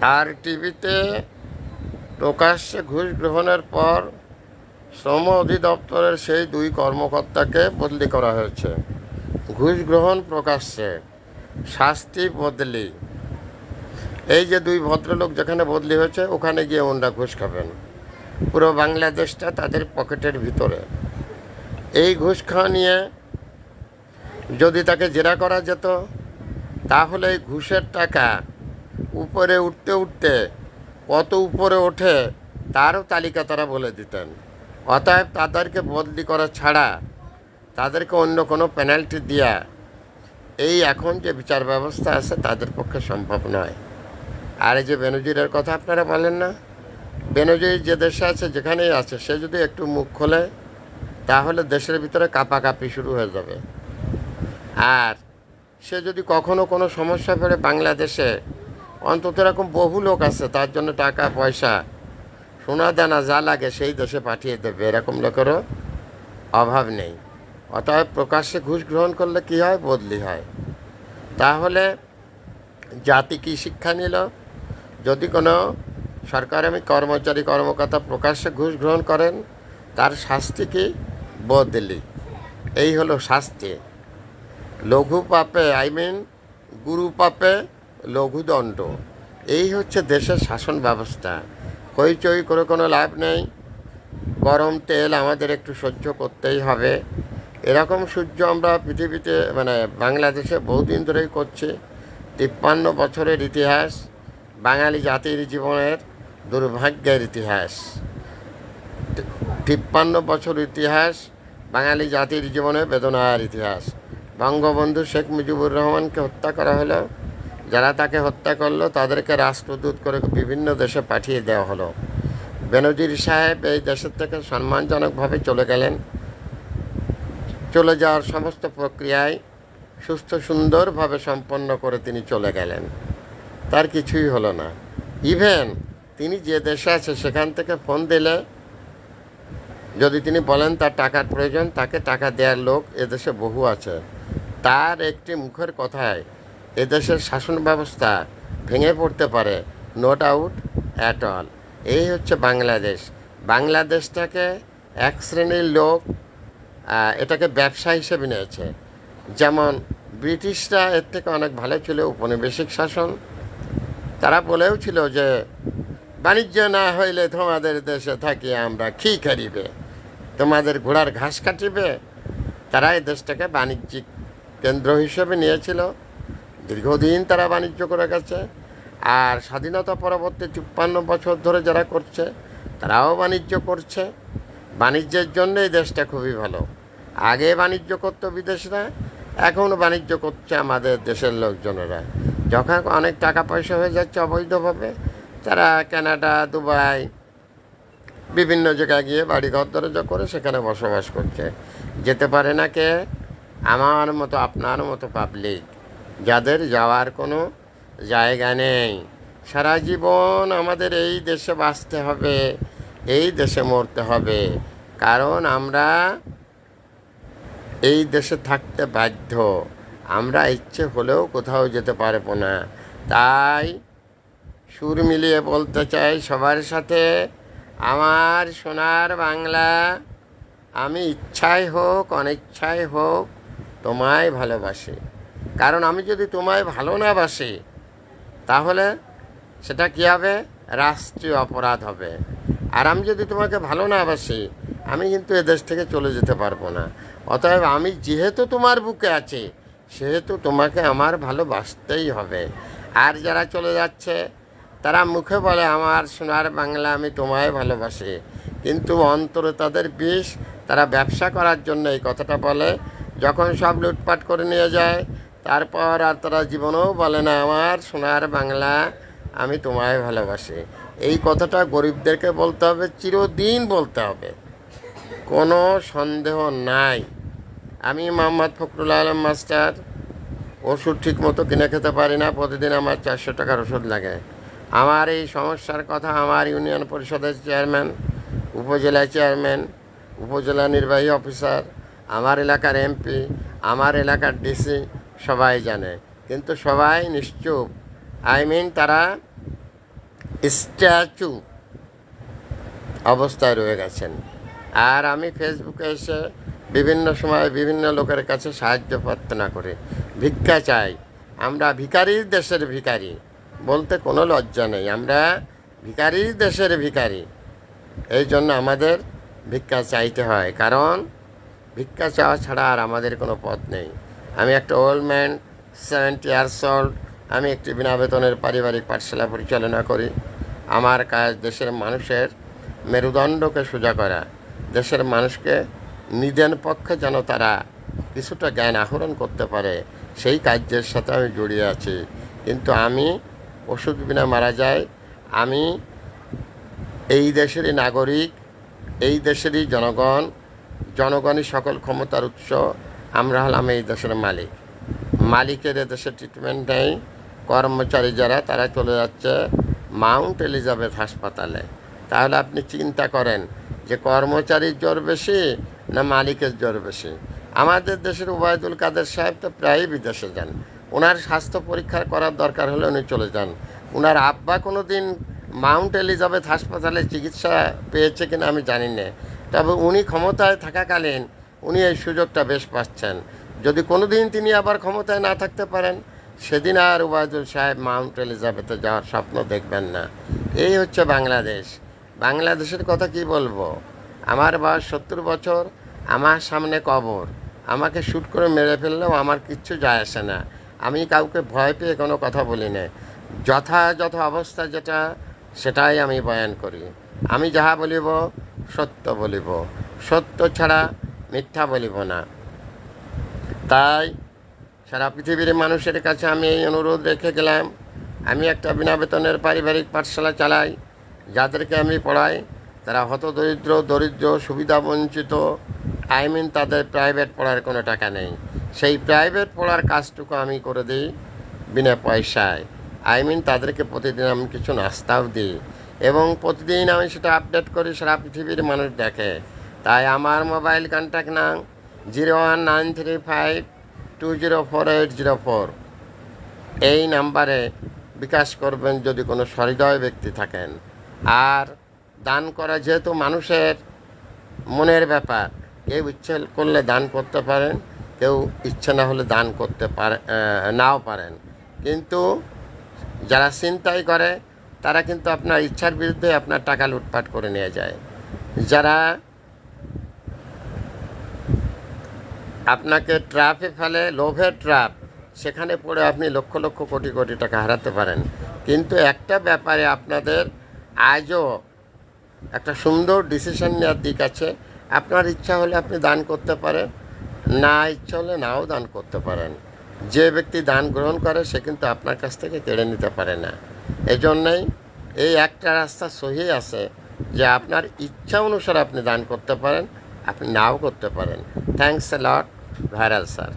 আর টিভিতে প্রকাশ্যে ঘুষ গ্রহণের পর শ্রম অধিদপ্তরের সেই দুই কর্মকর্তাকে বদলি করা হয়েছে। ঘুষ গ্রহণ প্রকাশ্যে, শাস্তি বদলি। এই যে দুই ভদ্রলোক যেখানে বদলি হয়েছে, ওখানে গিয়ে ওনারা ঘুষ খাবেন। পুরো বাংলাদেশটা তাদের পকেটের ভিতরে। এই ঘুষ খাওয়া নিয়ে যদি তাকে জেরা করা যেত, তাহলে এই ঘুষের টাকা উপরে উঠতে উঠতে কত উপরে ওঠে তারও তালিকা তারা বলে দিতেন। অতএব তাদেরকে বদলি করা ছাড়া তাদেরকে অন্য কোনো পেনাল্টি দেওয়া এই এখন যে বিচার ব্যবস্থা আছে তাদের পক্ষে সম্ভব নয়। আর এই যে বেনজিরের কথা আপনারা বলেন না, বেনজির যে দেশে আছে, যেখানেই আছে, সে যদি একটু মুখ খোলে তাহলে দেশের ভিতরে কাঁপাকাঁপি শুরু হয়ে যাবে। আর সে যদি কখনো কোনো সমস্যা পড়ে, বাংলাদেশে অন্তত এরকম বহু লোক আছে তার জন্য টাকা পয়সা সোনা দানা যা লাগে সেই দেশে পাঠিয়ে দেবে, এরকম লোকেরও অভাব নেই। অতএব প্রকাশ্যে ঘুষ গ্রহণ করলে কী হয়? বদলি হয়। তাহলে জাতি কী শিক্ষা নিল? যদি কোনো সরকারি কর্মচারী কর্মকর্তা প্রকাশ্যে ঘুষ গ্রহণ করেন, তার শাস্তি কি? বদলি। এই হলো শাস্তি। লঘু পাপে গুরু পাপে লঘু দণ্ড। এই হচ্ছে দেশের শাসন ব্যবস্থা। হইচই করে কোনো লাভ নেই। গরম তেল আমাদের একটু সহ্য করতেই হবে। এরকম সহ্য আমরা পৃথিবীতে বাংলাদেশে বহুদিন ধরেই করছি। 53 বছরের ইতিহাস, বাঙালি জাতির জীবনের দুর্ভাগ্যের ইতিহাস। 53 বছর ইতিহাস, বাঙালি জাতির জীবনে বেদনার ইতিহাস। বঙ্গবন্ধু শেখ মুজিবুর রহমানকে হত্যা করা হলো। যারা তাকে হত্যা করলো তাদেরকে রাষ্ট্রদূত করে বিভিন্ন দেশে পাঠিয়ে দেওয়া হলো। বেনজির সাহেব এই দেশের থেকে সম্মানজনকভাবে চলে গেলেন। চলে যাওয়ার সমস্ত প্রক্রিয়ায় সুস্থ সুন্দরভাবে সম্পন্ন করে তিনি চলে গেলেন। তার কিছুই হলো না। ইভেন তিনি যে দেশে আছে সেখান থেকে ফোন দিলে যদি তিনি বলেন তার টাকার প্রয়োজন, তাকে টাকা দেওয়ার লোক এদেশে বহু আছে। তার একটি মুখের কথায় এদেশের শাসন ব্যবস্থা ভেঙে পড়তে পারে, নো ডাউট অ্যাট অল। এই হচ্ছে বাংলাদেশ। বাংলাদেশটাকে এক শ্রেণীর লোক এটাকে ব্যবসা হিসেবে নিয়েছে। যেমন ব্রিটিশরা এর থেকে অনেক ভালো ছিল, উপনিবেশিক শাসন। তারা বলেও ছিল যে বাণিজ্য না হইলে তোমাদের দেশে থাকি আমরা কি করিবে, তোমাদের ঘোড়ার ঘাস কাটিবে। তারা এই দেশটাকে বাণিজ্যিক কেন্দ্র হিসেবে নিয়েছিল। দীর্ঘদিন তারা বাণিজ্য করে গেছে। আর স্বাধীনতা পরবর্তী 53 বছর ধরে যারা করছে তারাও বাণিজ্য করছে। বাণিজ্যের জন্য এই দেশটা খুবই ভালো। আগে বাণিজ্য করতো বিদেশরা, এখনও বাণিজ্য করছে আমাদের দেশের লোকজনেরা। যখন অনেক টাকা পয়সা হয়ে যাচ্ছে অবৈধভাবে, তারা কানাডা, দুবাই, বিভিন্ন জায়গায় গিয়ে বাড়িঘর দরজা করে সেখানে বসবাস করছে। যেতে পারে না কে? আমার মতো, আপনার মতো পাবলিক, যাদের যাওয়ার কোনো জায়গা নেই। সারা জীবন আমাদের এই দেশে বাঁচতে হবে, এই দেশে মরতে হবে, কারণ আমরা এই দেশে থাকতে বাধ্য। আমরা ইচ্ছে হলেও কোথাও যেতে পারবো না। তাই সুর মিলিয়ে বলতে চাই সবার সাথে, আমার সোনার বাংলা, আমি ইচ্ছাই হোক অনিচ্ছাই হোক তোমায় ভালোবাসি। কারণ আমি যদি তোমায় ভালো না বাসি তাহলে সেটা কী হবে? রাষ্ট্রীয় অপরাধ হবে। আর আমি যদি তোমাকে ভালো না বাসি, আমি কিন্তু এদেশ থেকে চলে যেতে পারবো না। অতএব আমি যেহেতু তোমার বুকে আছি, সেহেতু তোমাকে আমার ভালোবাসতেই হবে। আর যারা চলে যাচ্ছে তারা মুখে বলে আমার সোনার বাংলা, আমি তোমায় ভালোবাসি, কিন্তু অন্তরে তাদের বিষ। তারা ব্যবসা করার জন্য এই কথাটা বলে। যখন সব লুটপাট করে নিয়ে যায়, তারপর আর তারা জীবনেও বলে না আমার সোনার বাংলা, আমি তোমায় ভালোবাসি। এই কথাটা গরিবদেরকে বলতে হবে, চিরদিন বলতে হবে, কোনো সন্দেহ নাই। আমি মোহাম্মদ ফখরুল আলম মাস্টার, ওষুধ ঠিক মতো কিনে খেতে পারি না। প্রতিদিন আমার 400 টাকার ওষুধ লাগে। আমার এই সমস্যার কথা আমার ইউনিয়ন পরিষদের চেয়ারম্যান, উপজেলা চেয়ারম্যান, উপজেলা নির্বাহী অফিসার, আমার এলাকার এমপি, আমার এলাকার ডিসি সবাই জানে। কিন্তু সবাই নিশ্চুপ। তারা স্ট্যাচু অবস্থায় রয়ে গেছেন। আর আমি ফেসবুকে এসে বিভিন্ন সময় বিভিন্ন লোকের কাছে সাহায্য প্রার্থনা করি, ভিক্ষা চাই। আমরা ভিখারির দেশের ভিখারি, বলতে কোনো লজ্জা নেই, আমরা ভিখারির দেশের ভিখারি। এই জন্য আমাদের ভিক্ষা চাইতে হয়, কারণ ভিক্ষা চাওয়া ছাড়া আর আমাদের কোনো পথ নেই। আমি একটা ওল্ড ম্যান, 70 ইয়ার্স ওল্ড। আমি একটি বিনা বেতনের পারিবারিক পাঠশালা পরিচালনা করি। আমার কাজ দেশের মানুষের মেরুদণ্ডকে সোজা করা, দেশের মানুষকে নিজের পক্ষে যেন তারা কিছুটা জ্ঞান আহরণ করতে পারে, সেই কার্যের সাথে আমি জড়িয়ে আছি। কিন্তু আমি ওষুধ বিনা মারা যায়। আমি এই দেশেরই নাগরিক, এই দেশেরই জনগণ, জনগণই সকল ক্ষমতার উৎস। আমরা হলাম এই দেশের মালিক। মালিকের দেশে ট্রিটমেন্ট নেই। কর্মচারী যারা, তারা চলে যাচ্ছে মাউন্ট এলিজাবেথ হাসপাতালে। তাহলে আপনি চিন্তা করেন যে কর্মচারীর জ্বর বেশি না মালিকের জ্বর বেশি? আমাদের দেশের ওবায়দুল কাদের সাহেব তো প্রায়ই বিদেশে যান। ওনার স্বাস্থ্য পরীক্ষা করার দরকার হলে উনি চলে যান। ওনার আব্বা কোনো দিন মাউন্ট এলিজাবেথ হাসপাতালে চিকিৎসা পেয়েছে কিনা আমি জানি না, তবে উনি ক্ষমতায় থাকাকালীন উনি এই সুযোগটা বেশ পাচ্ছেন। যদি কোনো দিন তিনি আবার ক্ষমতায় না থাকতে পারেন, সেদিন আর ওবায়দুল সাহেব মাউন্ট এলিজাবেথে যাওয়ার স্বপ্ন দেখবেন না। এই হচ্ছে বাংলাদেশ। বাংলাদেশের কথা কি বলবো? আমার বয়স 70 বছর, আমার সামনে কবর। আমাকে শ্যুট করে মেরে ফেললেও আমার কিচ্ছু যায় আসে না। আমি কাউকে ভয় পেয়ে কোনো কথা বলি না। যথাযথ অবস্থা যেটা, সেটাই আমি বয়ান করি। আমি যাহা বলিব সত্য বলিব, সত্য ছাড়া মিথ্যা বলিব না। তাই সারা পৃথিবীর মানুষের কাছে আমি এই অনুরোধ রেখে গেলাম। আমি একটা বিনা বেতনের পারিবারিক পাঠশালা চালাই। যাদেরকে আমি পড়াই তারা হতদরিদ্র, দরিদ্র, সুবিধাবঞ্চিত। তাদের প্রাইভেট পড়ার কোনো টাকা নেই। সেই প্রাইভেট পড়ার কাজটুকু আমি করে দিই বিনা পয়সায়। তাদেরকে প্রতিদিন আমি কিছু নাস্তাও দিই এবং প্রতিদিন আমি সেটা আপডেট করি, সারা পৃথিবীর মানুষ দেখে। তাই আমার মোবাইল কন্ট্যাক্ট নাম 01935204804। এই নাম্বারে বিকাশ করবেন যদি কোনো সহৃদয় ব্যক্তি থাকেন। আর দান করা যেহেতু মানুষের মনের ব্যাপার, কেউ ইচ্ছে করলে দান করতে পারেন, কেউ ইচ্ছে না হলে দান করতে নাও পারেন। কিন্তু যারা ছিনতাই করে তারা কিন্তু আপনার ইচ্ছার বিরুদ্ধে আপনার টাকা লুটপাট করে নিয়ে যায়। যারা আপনাকে ট্র্যাপে ফেলে, লোভের ট্র্যাপ, সেখানে পড়ে আপনি লক্ষ লক্ষ কোটি কোটি টাকা হারাতে পারেন। কিন্তু একটা ব্যাপারে আপনাদের আজও একটা সুন্দর ডিসিশন নেওয়ার দিক আছে। আপনার ইচ্ছা হলে আপনি দান করতে পারেন, না ইচ্ছা হলে নাও দান করতে পারেন। যে ব্যক্তি দান গ্রহণ করে সে কিন্তু আপনার কাছ থেকে কেড়ে নিতে পারে না। এজন্যই এই একটা রাস্তা সহি আছে যে আপনার ইচ্ছা অনুসারে আপনি দান করতে পারেন, আপনি নাও করতে পারেন। Thanks a lot, viral sir.